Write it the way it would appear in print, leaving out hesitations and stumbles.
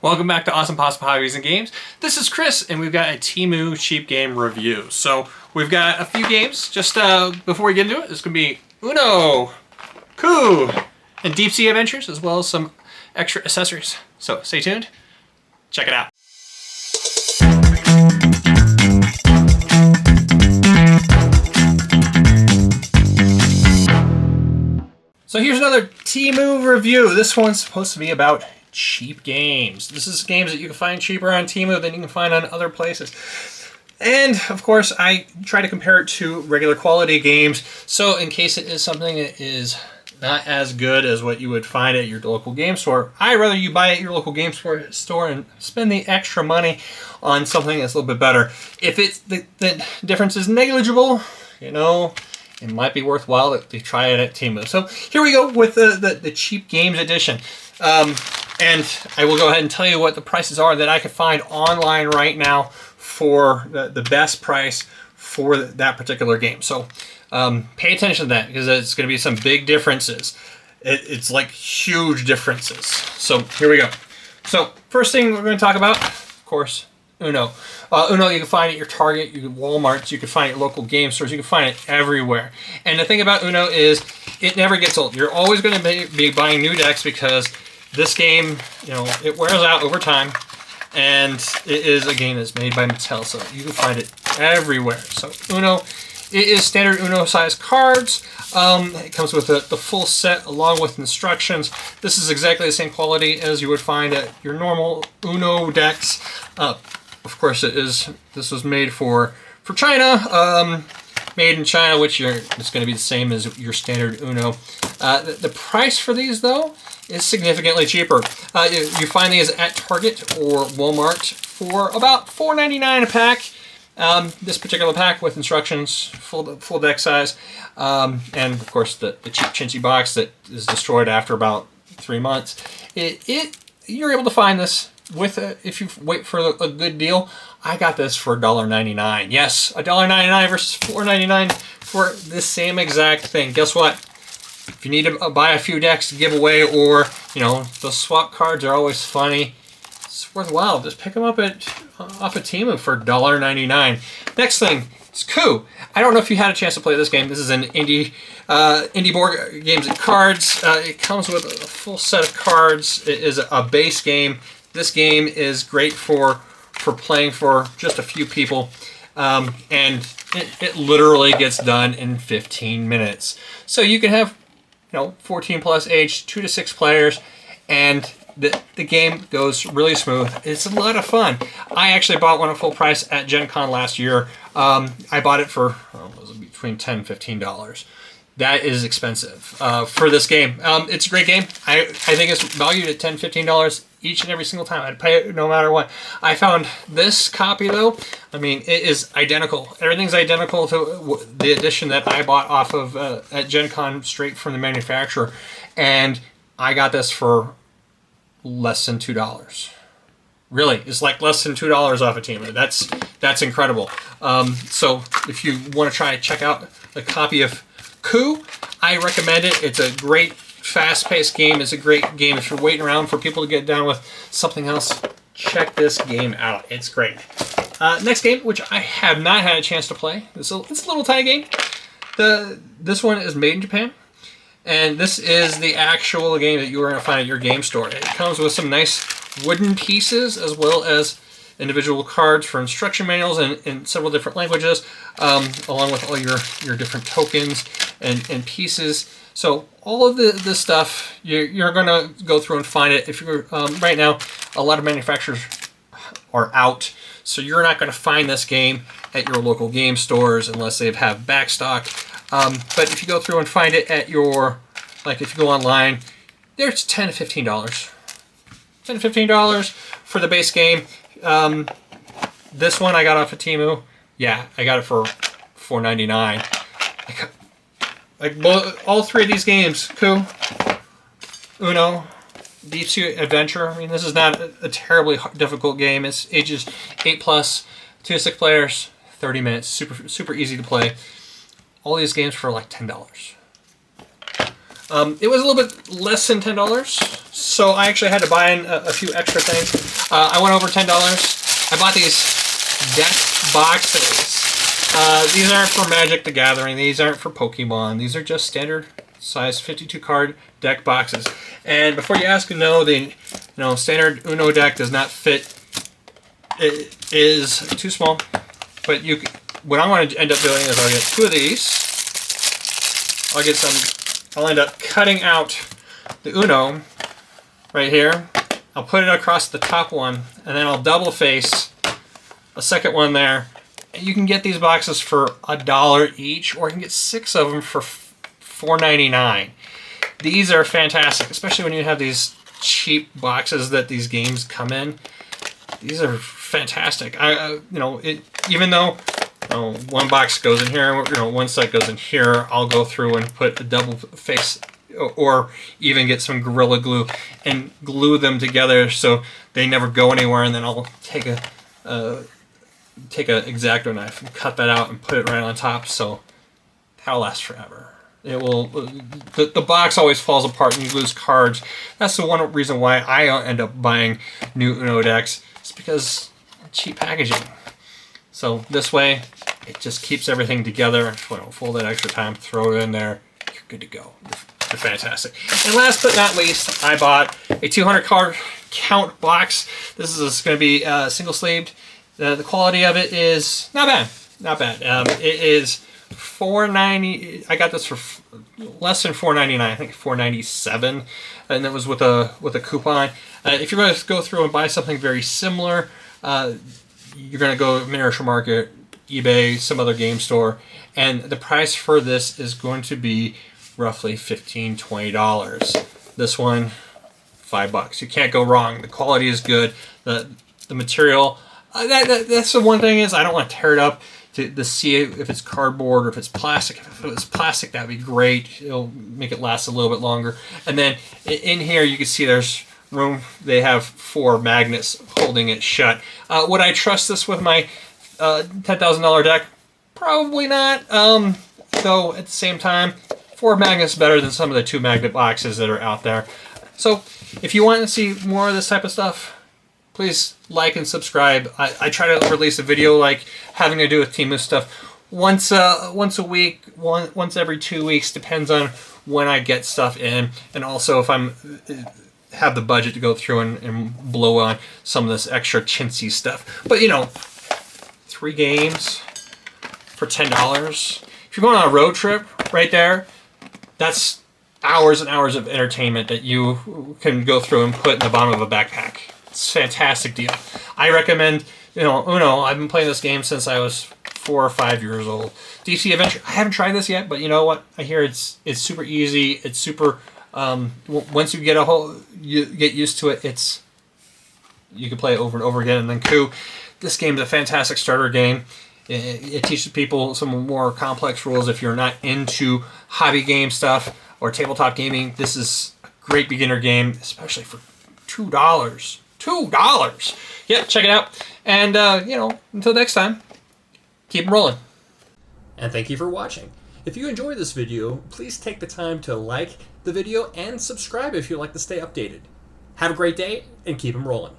Welcome back to Awesome Possum Hobbies and Games. This is Chris, and we've got a Temu cheap game review. So we've got a few games. Just before we get into it, it's going to be Uno, Coup, and Deep Sea Adventures, as well as some extra accessories. So stay tuned. Check it out. So here's another Temu review. This one's supposed to be about cheap games. This is games that you can find cheaper on Temu than you can find on other places. And of course, I try to compare it to regular quality games. So in case it is something that is not as good as what you would find at your local game store, I'd rather you buy at your local game store and spend the extra money on something that's a little bit better. If it's the difference is negligible, you know, it might be worthwhile to try it at Temu. So here we go with the cheap games edition. And I will go ahead and tell you what the prices are that I can find online right now for the best price for that particular game. So pay attention to that, because it's going to be some big differences. It's like huge differences. So here we go. So first thing we're going to talk about, of course, Uno. Uno you can find at your Target, you can Walmart, you can find it at local game stores, you can find it everywhere. And the thing about Uno is it never gets old. You're always going to be buying new decks, because this game, you know, it wears out over time, and it is a game that's made by Mattel, so you can find it everywhere. So Uno, it is standard Uno size cards. It comes with the full set along with instructions. This is exactly the same quality as you would find at your normal Uno decks. Of course, this was made for China. Made in China, which it's going to be the same as your standard Uno. The price for these, though, is significantly cheaper. You find these at Target or Walmart for about $4.99 a pack. This particular pack with instructions, full deck size, and of course the cheap chintzy box that is destroyed after about 3 months. You're able to find this with if you wait for a good deal. I got this for $1.99. Yes, $1.99 versus $4.99 for the same exact thing. Guess what? If you need to buy a few decks to give away, or, you know, the swap cards are always funny, it's worthwhile. Just pick them up off of Temu for $1.99. Next thing is Coup. I don't know if you had a chance to play this game. This is an indie board games and cards. It comes with a full set of cards. It is a base game. This game is great for playing for just a few people, and it literally gets done in 15 minutes. So you can have, you know, 14 plus age, 2 to 6 players, and the game goes really smooth. It's a lot of fun. I actually bought one at full price at Gen Con last year. I bought it for was it between $10 and $15. That is expensive for this game. It's a great game. I think it's valued at $10, $15 each and every single time. I'd pay it no matter what. I found this copy, though, I mean, it is identical. Everything's identical to the edition that I bought off of at Gen Con straight from the manufacturer. And I got this for less than $2. Really, it's like less than $2 off of Temu. That's incredible. So if you want to try to check out a copy of Coup, I recommend it. It's a great fast-paced game. It's a great game if you're waiting around for people to get down with something else. Check this game out. It's great. Next game, which I have not had a chance to play. It's a little tiny game. This one is made in Japan, and this is the actual game that you are going to find at your game store. It comes with some nice wooden pieces, as well as individual cards for instruction manuals in several different languages, along with all your different tokens and pieces. So all of this stuff, you're going to go through and find it. If you're right now, a lot of manufacturers are out, so you're not going to find this game at your local game stores unless they have backstock. But if you go through and find it at like if you go online, there's $10 to $15. $10 to $15 for the base game. This one I got off of Temu. Yeah, I got it for $4.99. All three of these games, Coup, Uno, Deep Sea Adventure. I mean, this is not a terribly difficult game. It's ages 8 plus, 2 to 6 players, 30 minutes. Super easy to play. All these games for like $10. It was a little bit less than $10, so I actually had to buy in a few extra things. I went over $10. I bought these deck boxes. These aren't for Magic the Gathering. These aren't for Pokemon. These are just standard size 52 card deck boxes. And before you ask, no, the standard Uno deck does not fit. It is too small. But what I'm going to end up doing is I'll get 2 of these. I'll end up cutting out the Uno right here. I'll put it across the top one, and then I'll double face a second one there. And you can get these boxes for $1 each, or you can get 6 of them for $4.99. These are fantastic, especially when you have these cheap boxes that these games come in. These are fantastic. Even though one box goes in here, one set goes in here, I'll go through and put a double face, or even get some Gorilla Glue and glue them together so they never go anywhere. And then I'll take a X-Acto knife and cut that out and put it right on top, so that'll last forever. It will. The box always falls apart and you lose cards. That's the one reason why I end up buying new Uno decks. It's because of cheap packaging. So this way, it just keeps everything together. Fold that extra time, throw it in there, you're good to go. You're fantastic. And last but not least, I bought a 200 card count box. This is going to be single sleeved. The quality of it is not bad. Not bad. It is $4.90. I got this for less than $4.99. I think $4.97, and that was with a coupon. If you're going to go through and buy something very similar, you're going to go Miniature Market, eBay, some other game store, and the price for this is going to be roughly $15, $20. This one, $5. You can't go wrong. The quality is good. The material. That's the one thing is I don't want to tear it up to see if it's cardboard or if it's plastic. If it was plastic, that'd be great. It'll make it last a little bit longer. And then in here, you can see there's room. They have 4 magnets holding it shut. Would I trust this with my $10,000 deck? Probably not. Though at the same time, 4 magnets better than some of the 2 magnet boxes that are out there. So if you want to see more of this type of stuff, please like and subscribe. I try to release a video like having to do with Temu stuff once a week, once every 2 weeks, depends on when I get stuff in, and also if I'm have the budget to go through and blow on some of this extra chintzy stuff. But 3 games for $10. If you're going on a road trip, right there, that's hours and hours of entertainment that you can go through and put in the bottom of a backpack. It's a fantastic deal. I recommend, Uno. I've been playing this game since I was 4 or 5 years old. DC Adventure, I haven't tried this yet, but you know what? I hear it's super easy. It's super, once you get you get used to it, you can play it over and over again. And then Coup, this game is a fantastic starter game. It teaches people some more complex rules if you're not into hobby game stuff or tabletop gaming. This is a great beginner game, especially for $2. $2. Yep, check it out. And, until next time, keep 'em rolling. And thank you for watching. If you enjoyed this video, please take the time to like the video and subscribe if you'd like to stay updated. Have a great day and keep 'em rolling.